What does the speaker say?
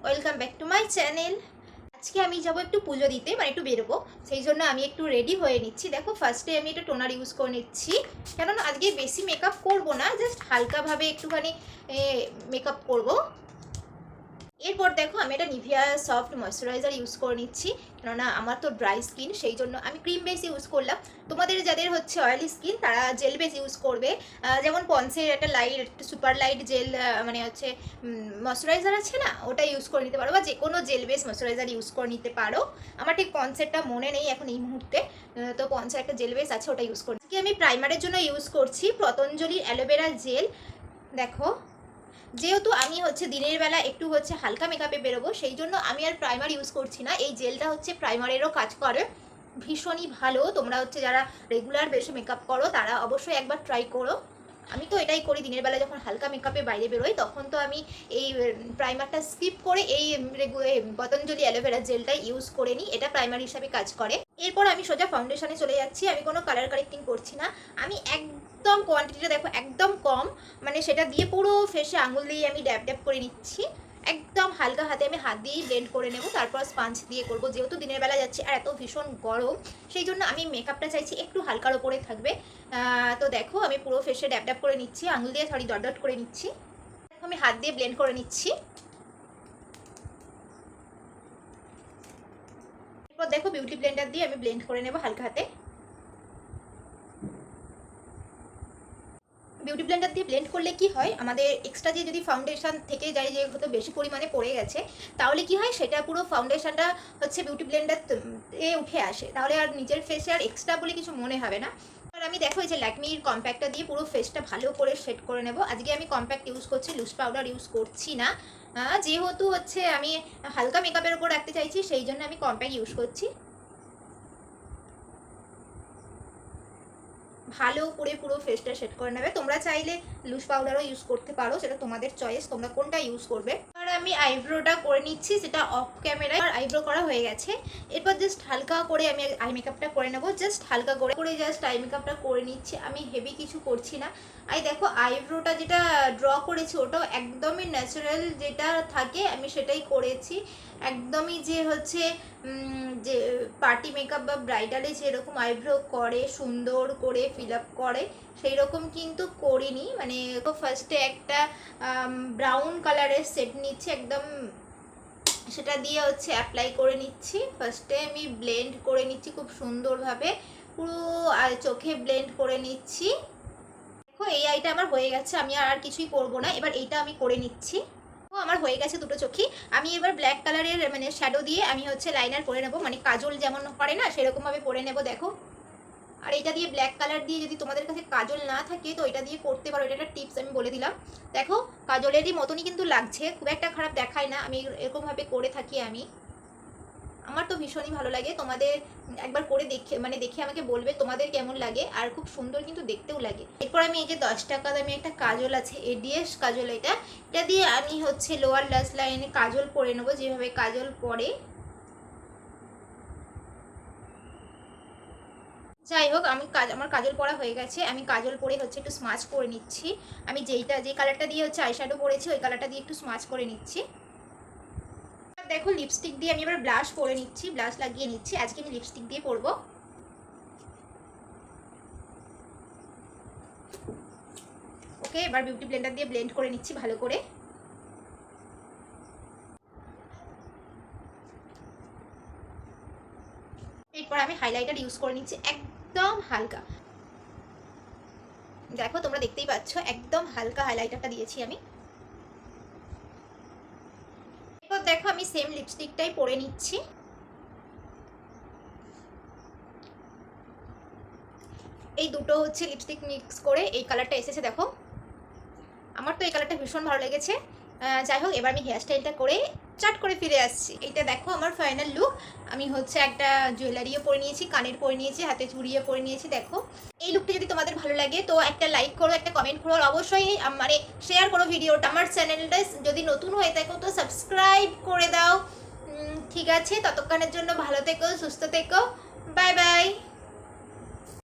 Welcome back to my channel. আজকে আমি যাবো একটু পুজো দিতে, মানে একটু বেরোবো, সেই জন্য আমি একটু রেডি হয়ে নিচ্ছি। দেখো ফার্স্টে আমি একটা টোনার ইউজ করে নিচ্ছি, কেননা আজকে বেশি মেকআপ করবো না, জাস্ট হালকাভাবে একটুখানি মেকআপ করবো। এরপর দেখো আমি একটা নিভিয়া সফট ময়শ্চারাইজার ইউজ করে নিচ্ছি, কেননা আমার তো ড্রাই স্কিন, সেই জন্য আমি ক্রিম বেস ইউজ করলাম। তোমাদের যাদের হচ্ছে অয়েলি স্কিন তারা জেল বেস ইউজ করবে। যেমন পন্সের একটা লাইট সুপার লাইট জেল মানে হচ্ছে ময়শ্চারাইজার আছে না, ওটা ইউজ করে নিতে পারো, বা যে কোনো জেল বেস ময়শ্চারাইজার ইউজ করে নিতে পারো। আমার ঠিক পন্সেরটা মনে নেই এখন এই মুহূর্তে, তো পন্সের একটা জেল বেস আছে, ওটা ইউজ করছি। আজকে আমি প্রাইমারের জন্য ইউজ করছি পতঞ্জলির অ্যালোভেরা জেল। দেখো যেহেতু আমি হচ্ছে দিনের বেলা একটু হচ্ছে হালকা মেকআপে বেরোবো, সেই জন্য আমি আর প্রাইমার ইউজ করছি না। এই জেলটা হচ্ছে প্রাইমারেরও কাজ করে, ভীষণই ভালো। তোমরা হচ্ছে যারা রেগুলার বেশি মেকআপ করো তারা অবশ্যই একবার ট্রাই করো। আমি তো এটাই করি, দিনের বেলা যখন হালকা মেকআপে বাইরে বেরোই তখন তো আমি এই প্রাইমারটা স্কিপ করে এই পতঞ্জলি অ্যালোভেরা জেলটা ইউজ করে নিই, এটা প্রাইমার হিসাবে কাজ করে। এরপর আমি সোজা ফাউন্ডেশনে চলে যাচ্ছি। আমি কোনো কালার কারেক্টিং করছি না, আমি একদম কোয়ান্টিটিটা দেখো একদম কম, মানে সেটা দিয়ে পুরো ফেসে আঙুল দিয়ে আমি ড্যাব ড্যাব করে নিচ্ছি। একদম হালকা হাতে আমি হাত দিয়েই ব্লেন্ড করে নেব, তারপর স্পাঞ্জ দিয়ে করব। যেহেতু দিনের বেলা যাচ্ছি আর এত ভীষণ গরম, সেই জন্য আমি মেকআপটা চাইছি একটু হালকার ওপরে থাকবে। তো দেখো আমি পুরো ফেসে ড্যাব ড্যাব করে নিচ্ছি, আঙুল দিয়ে ডট ডট করে নিচ্ছি। দেখো আমি হাত দিয়ে ব্লেন্ড করে নিচ্ছি। এরপর দেখো বিউটি ব্লেন্ডার দিয়ে আমি ব্লেন্ড করে নেব হালকা হাতে। বিউটি ব্লেন্ডার দিয়ে ব্লেন্ড করলে কি হয়, আমাদের এক্সট্রা যে যদি ফাউন্ডেশন থেকে যায়, যে হয়তো বেশি পরিমাণে পড়ে গেছে, তাহলে কি হয় সেটা পুরো ফাউন্ডেশনটা হচ্ছে বিউটি ব্লেন্ডার এ উঠে আসে, তাহলে আর নিজের ফেসে আর এক্সট্রা বলে কিছু মনে হবে না। আর আমি দেখো এই যে ল্যাকমির কম্প্যাক্টটা দিয়ে পুরো ফেসটা ভালো করে সেট করে নেব। আজকে আমি কম্প্যাক্ট ইউজ করছি, লুজ পাউডার ইউজ করছি না। যেহেতু হচ্ছে আমি হালকা মেকআপের উপর রাখতে চাইছি, সেই জন্য আমি কম্প্যাক্ট ইউজ করছি। ভালো করে পুরো ফেসটা সেট করে নেবে। তোমরা চাইলে লুজ পাউডারও ইউজ করতে পারো, সেটা তোমাদের চয়েস, তোমরা কোনটা ইউজ করবে। আর আমি আইব্রোটা করে নিচ্ছি, সেটা অফ ক্যামেরায়। আর আইব্রো করা হয়ে গেছে, এরপর জাস্ট হালকা করে আমি আই মেকআপটা করে নেবো। জাস্ট হালকা করে জাস্ট আই মেকআপটা করে নিচ্ছি, আমি হেভি কিছু করছি না। আর দেখো আইব্রোটা যেটা ড্র করেছি ওটাও একদমই ন্যাচারাল যেটা থাকে আমি সেটাই করেছি, একদমই যে হচ্ছে যে পার্টি মেকআপ বা ব্রাইডালে যেরকম আইব্রো করে সুন্দর করে ফিল আপ করে সেই রকম কিন্তু করিনি। মানে ফার্স্টে একটা ব্রাউন কালারের সেট নিচ্ছি, একদম সেটা দিয়ে হচ্ছে অ্যাপ্লাই করে নিচ্ছি। ফার্স্টে আমি ব্লেন্ড করে নিচ্ছি খুব সুন্দরভাবে, পুরো চোখে ব্লেন্ড করে নিচ্ছি। দেখো এই আইটা আমার হয়ে গেছে, আমি আর কিছুই করব না। এবার এইটা আমি করে নিচ্ছি। আমার হয়ে গেছে দুটো চোখই। আমি এবার ব্ল্যাক কালারের মানে শ্যাডো দিয়ে আমি হচ্ছে লাইনার করে নেব, মানে কাজল যেমন করে না সেরকমভাবে করে নেব। দেখো আর এটা দিয়ে ব্ল্যাক কালার দিয়ে যদি তোমাদের কাছে কাজল না থাকে তো এটা দিয়ে করতে পারো, এটা একটা টিপস আমি বলে দিলাম। দেখো কাজলেরই মতনই কিন্তু লাগছে, খুব একটা খারাপ দেখায় না। আমি এরকমভাবে করে থাকি, আমার তো ভীষণই ভালো লাগে। তোমাদের একবার করে দেখে আমাকে বলবে তোমাদের কেমন লাগে, আর খুব সুন্দর কিন্তু দেখতেও লাগে। এরপর আমি এই যে 10 টাকা দামি একটা কাজল আছে, এডিএস কাজল, এটা দিয়ে আমি হচ্ছে লোয়ার লাস্ট লাইনে কাজল পরে নেবো, যেভাবে কাজল পরে। যাই হোক আমার কাজল পরা হয়ে গেছে, আমি কাজল পরে হচ্ছে একটু স্মাচ করে নিচ্ছি। আমি যে কালারটা দিয়ে হচ্ছে আইশ্যাডো পরেছি ওই কালারটা দিয়ে একটু স্মাচ করে নিচ্ছি। দেখো লিপস্টিক দিয়ে আমি এবার ব্লাশ করে নিচ্ছি, ব্লাশ লাগিয়ে নিচ্ছি। আজকে আমি লিপস্টিক দিয়ে পরবো। ওকে, এবার বিউটি ব্লেন্ডার দিয়ে ব্লেন্ড করে নিচ্ছি ভালো করে। এরপর আমি হাইলাইটার ইউজ করে নিচ্ছি একদম হালকা। দেখো তোমরা দেখতেই পাচ্ছ একদম হালকা হাইলাইটারটা দিয়েছি আমি। এরপর দেখো আমি সেম লিপস্টিকটাই পরে নিচ্ছি। এই দুটো হচ্ছে লিপস্টিক মিক্স করে এই কালারটা এসেছে। দেখো আমার তো এই কালারটা ভীষণ ভালো লেগেছে। যাই হোক এবার আমি হেয়ারস্টাইলটা করে চাট করে ফিরে আসছি। এটা দেখো আমার ফাইনাল লুক। আমি হচ্ছে একটা জুয়েলারিও পরে নিয়েছি, কানের পরে নিয়েছি, হাতে চুড়িও পরে নিয়েছি। দেখো এই লুকটা যদি তোমাদের ভালো লাগে তো একটা লাইক করো, একটা কমেন্ট করো, অবশ্যই মানে শেয়ার করো ভিডিওটা। আমার চ্যানেলটা যদি নতুন হয়ে থাকো তো সাবস্ক্রাইব করে দাও। ঠিক আছে, ততক্ষণের জন্য ভালো থেকো, সুস্থ থেকো, বাই বাই।